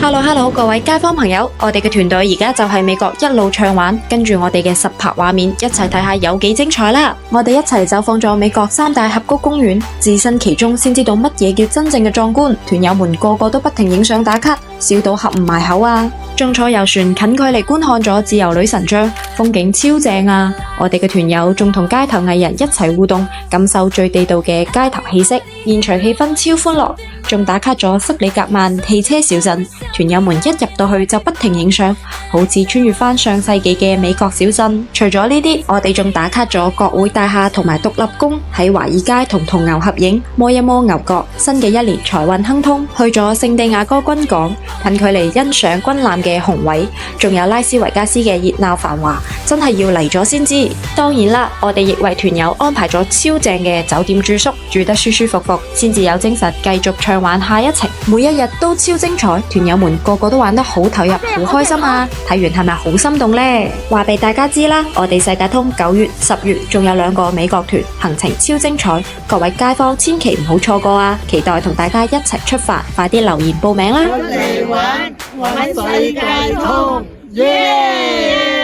Hello，各位街坊朋友，我哋嘅團隊而家就喺美國一路暢玩，跟住我哋嘅實拍畫面一齊睇下有幾精彩啦！我哋一齊走訪咗美國三大峽谷公園，置身其中先知道乜嘢叫真正嘅壯觀。團友們個個都不停影相打卡，笑到合唔埋口啊！仲坐遊船近距離觀看咗自由女神像，風景超正啊！我哋嘅團友仲同街頭藝人一齊互動，感受最地道嘅街頭氣息，現場氣氛超歡樂，仲打卡咗塞里格曼汽車小鎮。團友們一入到去就不停影相，好似穿越返上世紀嘅美國小鎮。除咗呢啲，我哋仲打卡咗國會大廈同埋獨立宮，喺華爾街同銅牛合影，摸一摸牛角。新嘅一年財運亨通，去咗聖地亞哥軍港，近距離欣賞軍艦嘅雄偉，仲有拉斯維加斯嘅熱鬧繁華，真係要嚟咗先知。當然啦，我哋亦為團友安排咗超正嘅酒店住宿，住得舒舒服服，先至有精神繼續暢玩下一程。每一日都超精彩，團友們個個都玩得好投入，好開心啊！睇完係咪好心動呢？話俾大家知啦，我哋世界通9月、10月仲有2個美國團，行程超精彩，各位街坊千祈唔好錯過啊！期待同大家一齊出發，快啲留言報名啦！嚟玩世界通，耶！